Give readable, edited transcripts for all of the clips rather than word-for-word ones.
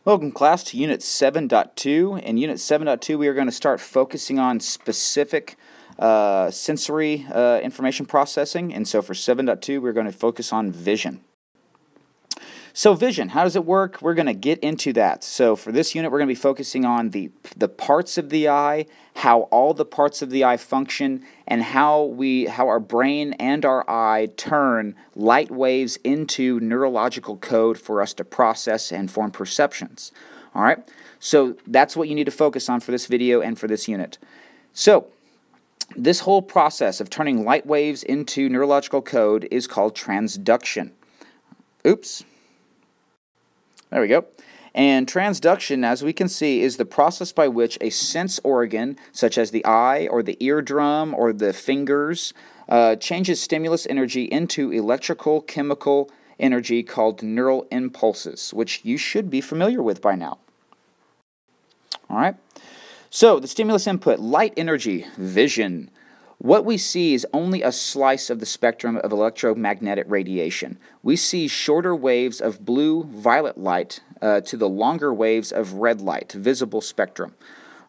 Welcome class to Unit 7.2. In Unit 7.2 we are going to start focusing on specific sensory information processing, and so for 7.2 we're going to focus on vision. So vision, how does it work? We're going to get into that. So for this unit we're going to be focusing on the parts of the eye, how all the parts of the eye function, and how our brain and our eye turn light waves into neurological code for us to process and form perceptions. Alright, so that's what you need to focus on for this video and for this unit. So this whole process of turning light waves into neurological code is called transduction. Oops. There we go. And transduction, as we can see, is the process by which a sense organ, such as the eye or the eardrum or the fingers, changes stimulus energy into electrical chemical energy called neural impulses, which you should be familiar with by now. Alright? So, the stimulus input, light energy, vision. What we see is only a slice of the spectrum of electromagnetic radiation. We see shorter waves of blue-violet light to the longer waves of red light, visible spectrum.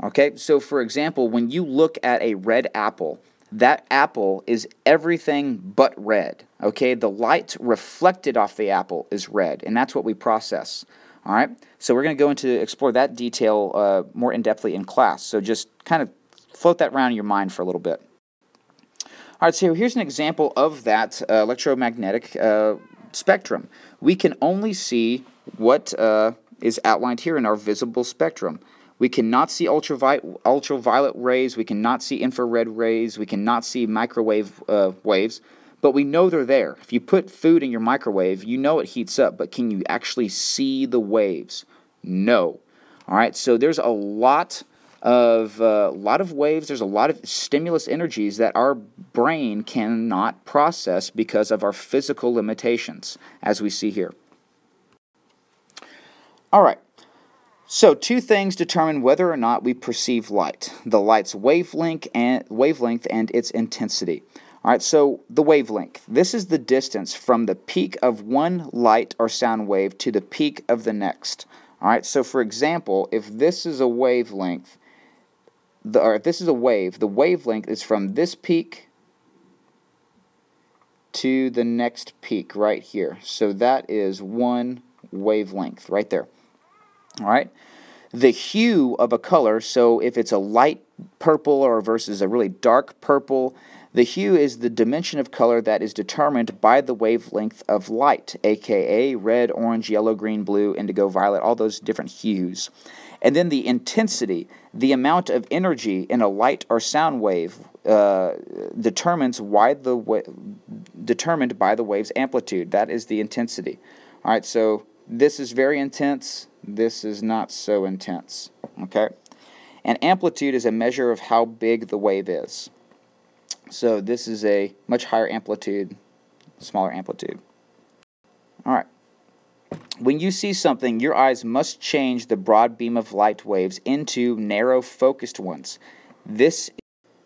Okay, so for example, when you look at a red apple, that apple is everything but red. Okay, the light reflected off the apple is red, and that's what we process. All right, so we're going to go into explore that detail more in-depthly in class. So just kind of float that around in your mind for a little bit. All right, so here's an example of that electromagnetic spectrum. We can only see what is outlined here in our visible spectrum. We cannot see ultraviolet rays, we cannot see infrared rays, we cannot see microwave waves, but we know they're there. If you put food in your microwave, you know it heats up, but can you actually see the waves? No. All right, so there's a lot of waves, there's a lot of stimulus energies that our brain cannot process because of our physical limitations, as we see here. Alright, so two things determine whether or not we perceive light: the light's wavelength and its intensity. Alright, so the wavelength. This is the distance from the peak of one light or sound wave to the peak of the next. Alright, so for example, if this is a wavelength, if this is a wave, the wavelength is from this peak to the next peak right here. So that is one wavelength right there. All right. The hue of a color, so if it's a light purple or versus a really dark purple, the hue is the dimension of color that is determined by the wavelength of light, aka red, orange, yellow, green, blue, indigo, violet, all those different hues. And then the intensity, the amount of energy in a light or sound wave, determined by the wave's amplitude. That is the intensity. All right, so this is very intense. This is not so intense. Okay, and amplitude is a measure of how big the wave is. So this is a much higher amplitude, smaller amplitude. All right. When you see something, your eyes must change the broad beam of light waves into narrow focused ones. This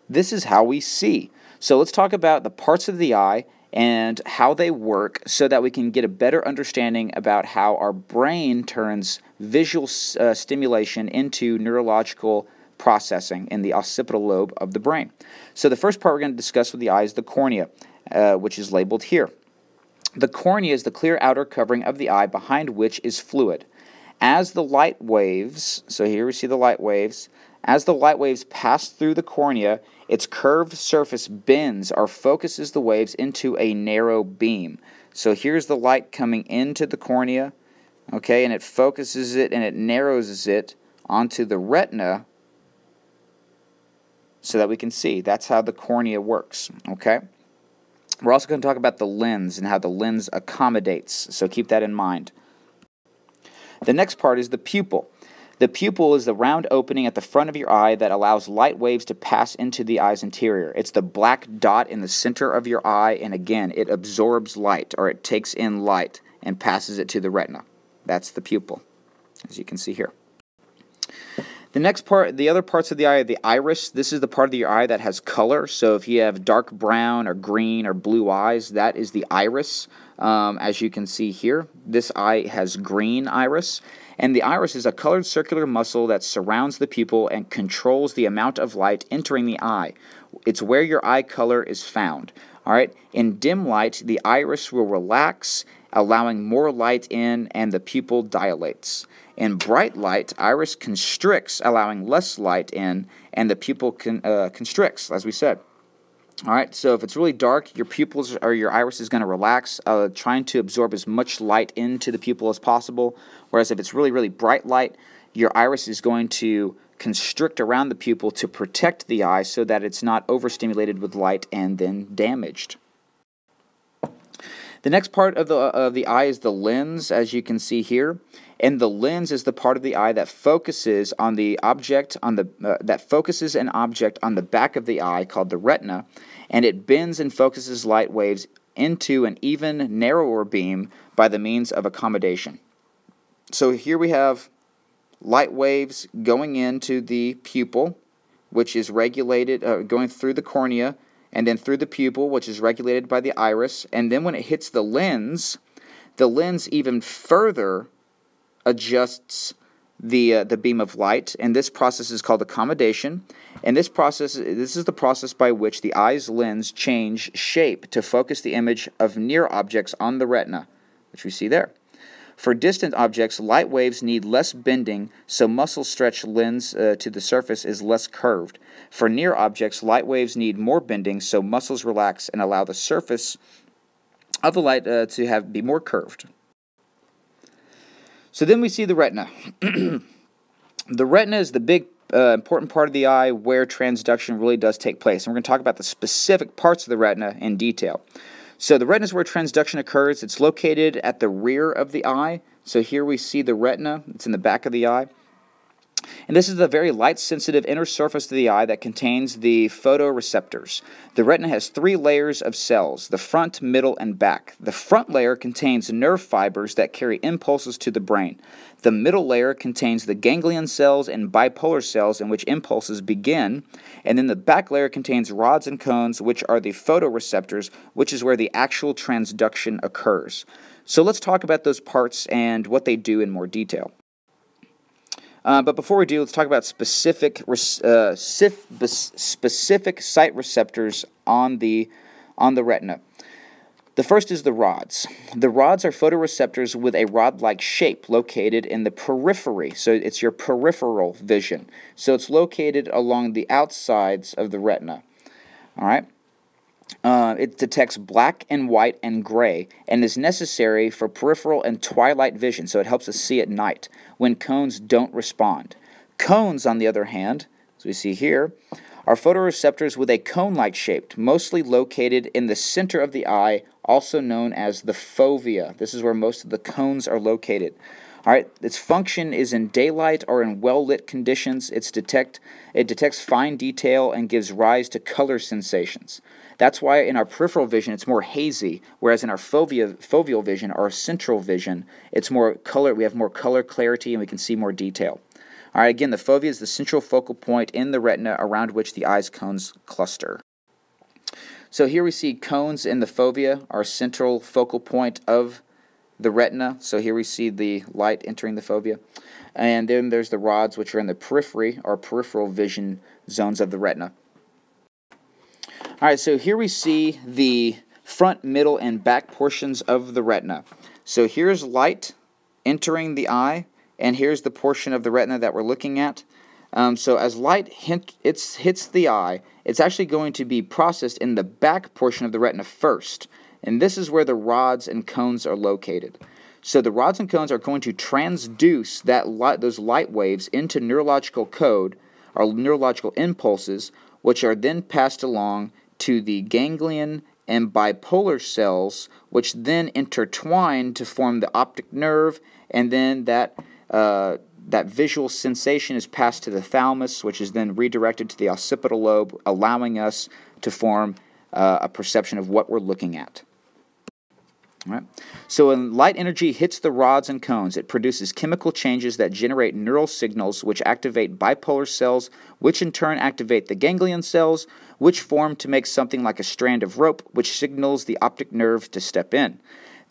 is how we see. So let's talk about the parts of the eye and how they work so that we can get a better understanding about how our brain turns visual stimulation into neurological processing in the occipital lobe of the brain. So the first part we're going to discuss with the eye is the cornea, which is labeled here. The cornea is the clear outer covering of the eye behind which is fluid. As the light waves, so here we see the light waves, as the light waves pass through the cornea, its curved surface bends or focuses the waves into a narrow beam. So here's the light coming into the cornea, okay, and it focuses it and it narrows it onto the retina so that we can see. That's how the cornea works, okay? We're also going to talk about the lens and how the lens accommodates, so keep that in mind. The next part is the pupil. The pupil is the round opening at the front of your eye that allows light waves to pass into the eye's interior. It's the black dot in the center of your eye, and again, it absorbs light, or it takes in light and passes it to the retina. That's the pupil, as you can see here. The next part, the other parts of the eye, the iris. This is the part of your eye that has color. So if you have dark brown or green or blue eyes, that is the iris. As you can see here, this eye has green iris, and the iris is a colored circular muscle that surrounds the pupil and controls the amount of light entering the eye. It's where your eye color is found. All right. In dim light, the iris will relax, allowing more light in, and the pupil dilates. In bright light, iris constricts, allowing less light in, and the pupil constricts, as we said. All right, so if it's really dark, your pupils or your iris is going to relax, trying to absorb as much light into the pupil as possible. Whereas if it's really, really bright light, your iris is going to constrict around the pupil to protect the eye so that it's not overstimulated with light and then damaged. The next part of the eye is the lens, as you can see here. And the lens is the part of the eye that focuses on the object that focuses an object on the back of the eye called the retina, and it bends and focuses light waves into an even narrower beam by the means of accommodation. So here we have light waves going into the pupil, which is regulated, going through the cornea, and then through the pupil, which is regulated by the iris, and then when it hits the lens even further adjusts the beam of light, and this process is called accommodation. And this is the process by which the eye's lens change shape to focus the image of near objects on the retina, which we see there. For distant objects, light waves need less bending, so muscle stretch lens to the surface is less curved. For near objects, light waves need more bending, so muscles relax and allow the surface of the light to be more curved. So then we see the retina. The retina is the big important part of the eye where transduction really does take place. And we're going to talk about the specific parts of the retina in detail. So the retina is where transduction occurs. It's located at the rear of the eye. So here we see the retina. It's in the back of the eye. And this is the very light-sensitive inner surface of the eye that contains the photoreceptors. The retina has 3 layers of cells, the front, middle, and back. The front layer contains nerve fibers that carry impulses to the brain. The middle layer contains the ganglion cells and bipolar cells in which impulses begin. And then the back layer contains rods and cones, which are the photoreceptors, which is where the actual transduction occurs. So let's talk about those parts and what they do in more detail. But before we do, let's talk about specific site receptors on the retina. The first is the rods. The rods are photoreceptors with a rod-like shape located in the periphery. So it's your peripheral vision. So it's located along the outsides of the retina. All right. It detects black and white and gray and is necessary for peripheral and twilight vision, so it helps us see at night when cones don't respond. Cones, on the other hand, as we see here, are photoreceptors with a cone-like shape, mostly located in the center of the eye, also known as the fovea. This is where most of the cones are located. All right, its function is in daylight or in well-lit conditions. It detects fine detail and gives rise to color sensations. That's why in our peripheral vision it's more hazy, whereas in our foveal vision, our central vision, it's more color. We have more color clarity and we can see more detail. All right, again, the fovea is the central focal point in the retina around which the eye's cones cluster. So here we see cones in the fovea, our central focal point of the retina. So here we see the light entering the fovea. And then there's the rods, which are in the periphery, or peripheral vision zones of the retina. All right, so here we see the front, middle, and back portions of the retina. So here's light entering the eye, and here's the portion of the retina that we're looking at. So as light hits the eye, it's actually going to be processed in the back portion of the retina first. And this is where the rods and cones are located. So the rods and cones are going to transduce those light waves into neurological code, or neurological impulses, which are then passed along to the ganglion and bipolar cells, which then intertwine to form the optic nerve, and then that visual sensation is passed to the thalamus, which is then redirected to the occipital lobe, allowing us to form a perception of what we're looking at. All right. So when light energy hits the rods and cones, it produces chemical changes that generate neural signals which activate bipolar cells, which in turn activate the ganglion cells, which form to make something like a strand of rope, which signals the optic nerve to step in.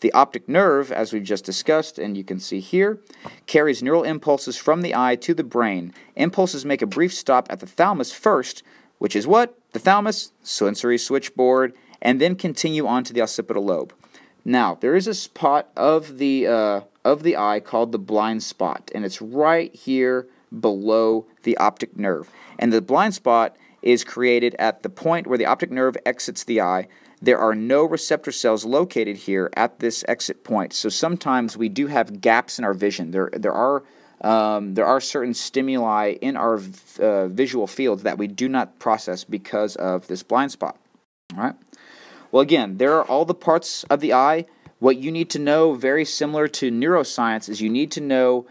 The optic nerve, as we've just discussed, and you can see here, carries neural impulses from the eye to the brain. Impulses make a brief stop at the thalamus first, which is what? The thalamus, sensory switchboard, and then continue on to the occipital lobe. Now, there is a spot of the eye called the blind spot, and it's right here below the optic nerve. And the blind spot is created at the point where the optic nerve exits the eye. There are no receptor cells located here at this exit point, so sometimes we do have gaps in our vision. There are certain stimuli in our visual fields that we do not process because of this blind spot. All right. Well, again, there are all the parts of the eye. What you need to know, very similar to neuroscience, is you need to know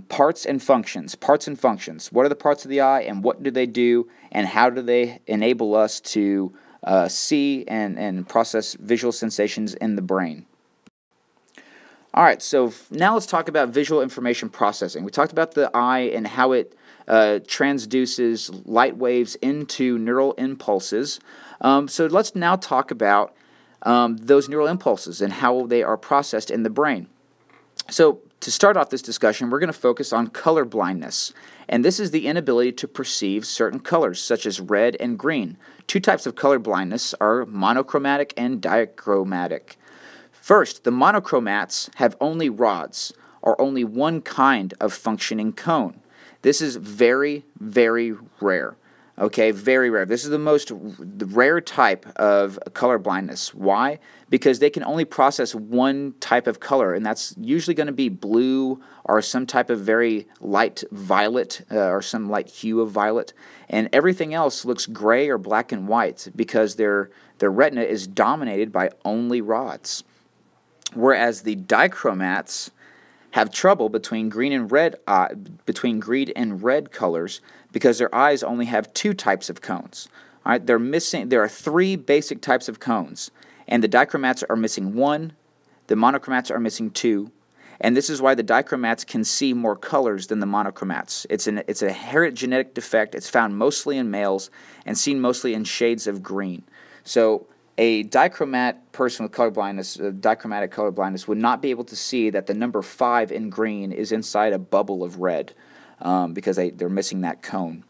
parts and functions. Parts and functions. What are the parts of the eye, and what do they do, and how do they enable us to see and process visual sensations in the brain? All right, so now let's talk about visual information processing. We talked about the eye and how it transduces light waves into neural impulses. So let's now talk about those neural impulses and how they are processed in the brain. So to start off this discussion, we're going to focus on color blindness. And this is the inability to perceive certain colors, such as red and green. Two types of color blindness are monochromatic and dichromatic. First, the monochromats have only rods, or only one kind of functioning cone. This is very, very rare. Okay, very rare. This is the rare type of color blindness. Why? Because they can only process one type of color, and that's usually going to be blue or some type of very light violet or some light hue of violet. And everything else looks gray or black and white because their retina is dominated by only rods. Whereas the dichromats have trouble between green and red colors because their eyes only have two types of cones. All right, there are three basic types of cones, and the dichromats are missing one, the monochromats are missing two, and this is why the dichromats can see more colors than the monochromats. It's an inherent genetic defect. It's found mostly in males and seen mostly in shades of green. So a dichromat person with color blindness, dichromatic color blindness, would not be able to see that the number 5 in green is inside a bubble of red because they're missing that cone.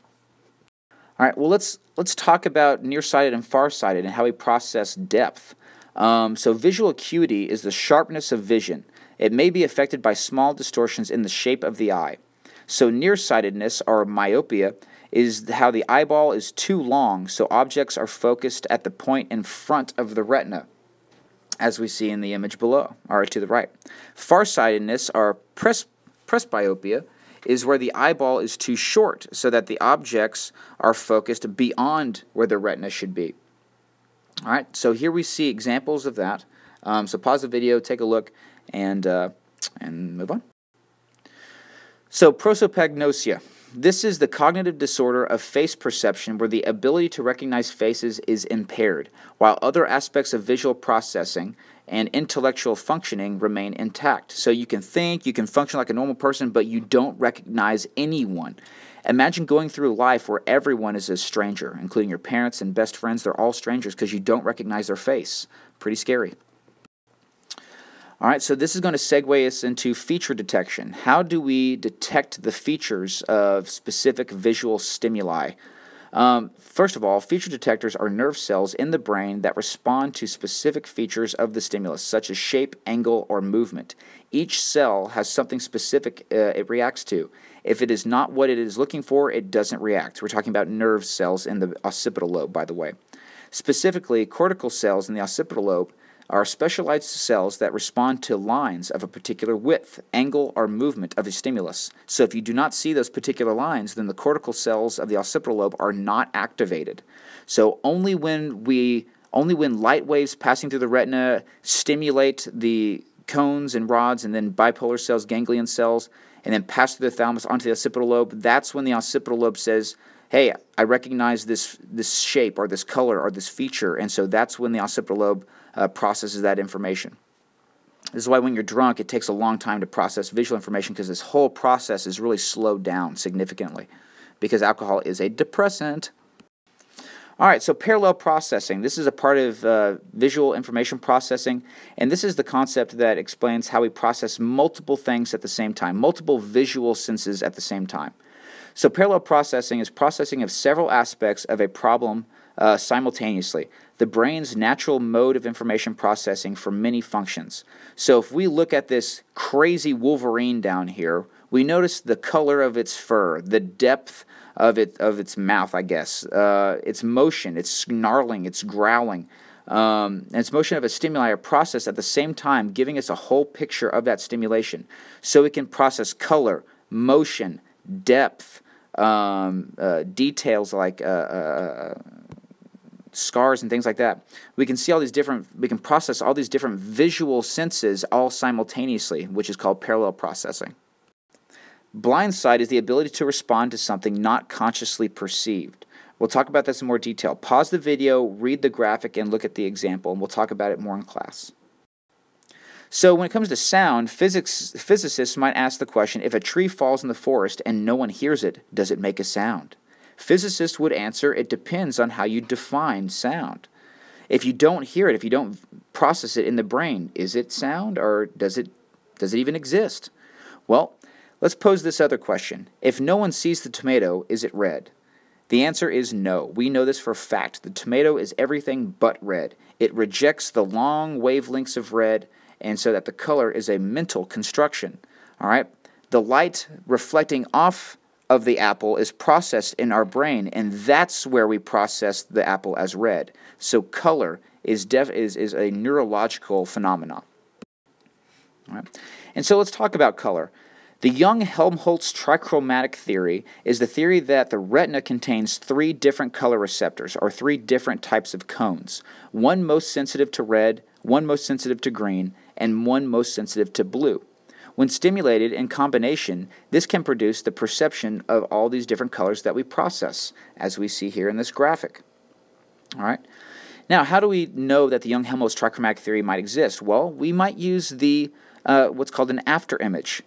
All right, well, let's talk about nearsighted and farsighted and how we process depth. So visual acuity is the sharpness of vision. It may be affected by small distortions in the shape of the eye. So nearsightedness, or myopia, is how the eyeball is too long, so objects are focused at the point in front of the retina, as we see in the image below, or to the right. Farsightedness, or presbyopia, is where the eyeball is too short, so that the objects are focused beyond where the retina should be. All right, so here we see examples of that. So pause the video, take a look, and move on. So prosopagnosia. This is the cognitive disorder of face perception where the ability to recognize faces is impaired, while other aspects of visual processing and intellectual functioning remain intact. So you can think, you can function like a normal person, but you don't recognize anyone. Imagine going through life where everyone is a stranger, including your parents and best friends. They're all strangers because you don't recognize their face. Pretty scary. All right, so this is going to segue us into feature detection. How do we detect the features of specific visual stimuli? First of all, feature detectors are nerve cells in the brain that respond to specific features of the stimulus, such as shape, angle, or movement. Each cell has something specific it reacts to. If it is not what it is looking for, it doesn't react. We're talking about nerve cells in the occipital lobe, by the way. Specifically, cortical cells in the occipital lobe are specialized cells that respond to lines of a particular width, angle, or movement of a stimulus. So if you do not see those particular lines, then the cortical cells of the occipital lobe are not activated. So only when light waves passing through the retina stimulate the cones and rods and then bipolar cells, ganglion cells, and then pass through the thalamus onto the occipital lobe, that's when the occipital lobe says, hey, I recognize this shape or this color or this feature, and so that's when the occipital lobe processes that information. This is why when you're drunk, it takes a long time to process visual information because this whole process is really slowed down significantly because alcohol is a depressant. All right, so parallel processing. This is a part of visual information processing, and this is the concept that explains how we process multiple things at the same time, multiple visual senses at the same time. So parallel processing is processing of several aspects of a problem simultaneously, the brain's natural mode of information processing for many functions. So if we look at this crazy Wolverine down here, we notice the color of its fur, the depth of its mouth, I guess, its motion, its snarling, its growling, and its motion of a stimuli are processed at the same time, giving us a whole picture of that stimulation. So we can process color, motion, depth, details like scars and things like that. We can see all these different, we can process all these different visual senses all simultaneously, which is called parallel processing. Blind sight is the ability to respond to something not consciously perceived. We'll talk about this in more detail. Pause the video, read the graphic, and look at the example, and we'll talk about it more in class. So when it comes to sound, physicists might ask the question, if a tree falls in the forest and no one hears it, does it make a sound? Physicists would answer, it depends on how you define sound. If you don't hear it, if you don't process it in the brain, is it sound, or does it even exist? Well, let's pose this other question. If no one sees the tomato, is it red? The answer is no. We know this for a fact. The tomato is everything but red. It rejects the long wavelengths of red, and so that the color is a mental construction. All right? The light reflecting off of the apple is processed in our brain, and that's where we process the apple as red. So color is a neurological phenomenon. All right? And so let's talk about color. The Young-Helmholtz trichromatic theory is the theory that the retina contains 3 different color receptors, or 3 different types of cones. One most sensitive to red, one most sensitive to green, and one most sensitive to blue. When stimulated in combination, this can produce the perception of all these different colors that we process, as we see here in this graphic. All right. Now, how do we know that the Young-Helmholtz trichromatic theory might exist? Well, we might use the what's called an after image.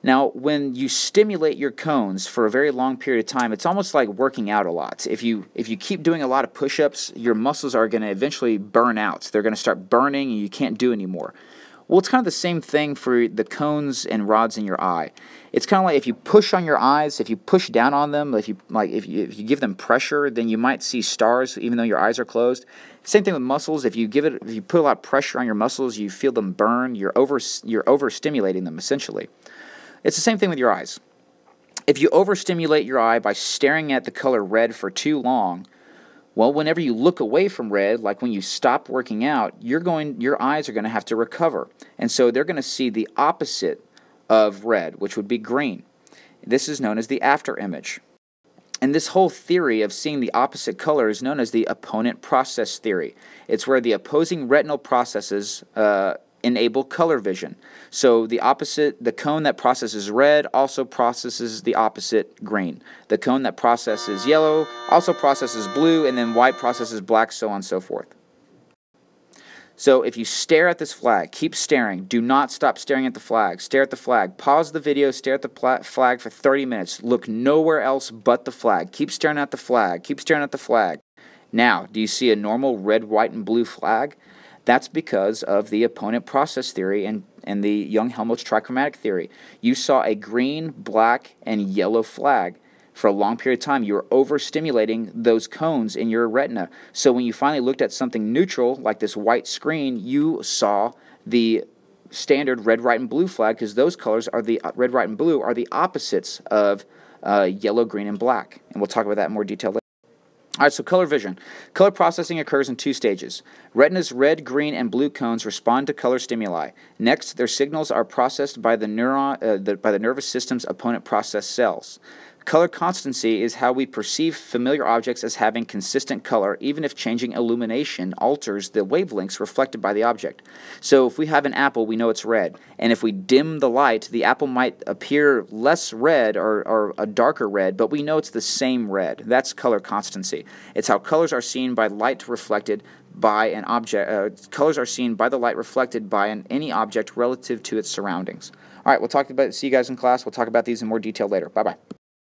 Now, when you stimulate your cones for a very long period of time, it's almost like working out a lot. If you keep doing a lot of push-ups, your muscles are going to eventually burn out. They're going to start burning and you can't do anymore. Well, it's kind of the same thing for the cones and rods in your eye. It's kind of like if you push on your eyes, if you push down on them, if you give them pressure, then you might see stars even though your eyes are closed. Same thing with muscles. If you put a lot of pressure on your muscles, you feel them burn. You're overstimulating them essentially. It's the same thing with your eyes. If you overstimulate your eye by staring at the color red for too long, well, whenever you look away from red, like when you stop working out, your eyes are going to have to recover. And so they're going to see the opposite of red, which would be green. This is known as the after image. And this whole theory of seeing the opposite color is known as the opponent process theory. It's where the opposing retinal processes enable color vision. So the cone that processes red also processes the opposite green. The cone that processes yellow also processes blue, and then white processes black, so on and so forth. So if you stare at this flag, keep staring. Do not stop staring at the flag. Stare at the flag. Pause the video, stare at the flag for 30 minutes. Look nowhere else but the flag. Keep staring at the flag. Keep staring at the flag. Now, do you see a normal red, white, and blue flag? That's because of the opponent process theory and the Young-Helmholtz trichromatic theory. You saw a green, black, and yellow flag. For a long period of time, you were overstimulating those cones in your retina. So when you finally looked at something neutral, like this white screen, you saw the standard red, white, and blue flag, because those colors are red, white, and blue are the opposites of yellow, green, and black. And we'll talk about that in more detail later. All right, so color vision. Color processing occurs in 2 stages. Retina's red, green, and blue cones respond to color stimuli. Next, their signals are processed by the nervous system's opponent process cells. Color constancy is how we perceive familiar objects as having consistent color, even if changing illumination alters the wavelengths reflected by the object. So if we have an apple, we know it's red. And if we dim the light, the apple might appear less red or a darker red, but we know it's the same red. That's color constancy. It's how colors are seen by light reflected by an object. Colors are seen by the light reflected by any object relative to its surroundings. All right, see you guys in class. We'll talk about these in more detail later. Bye-bye.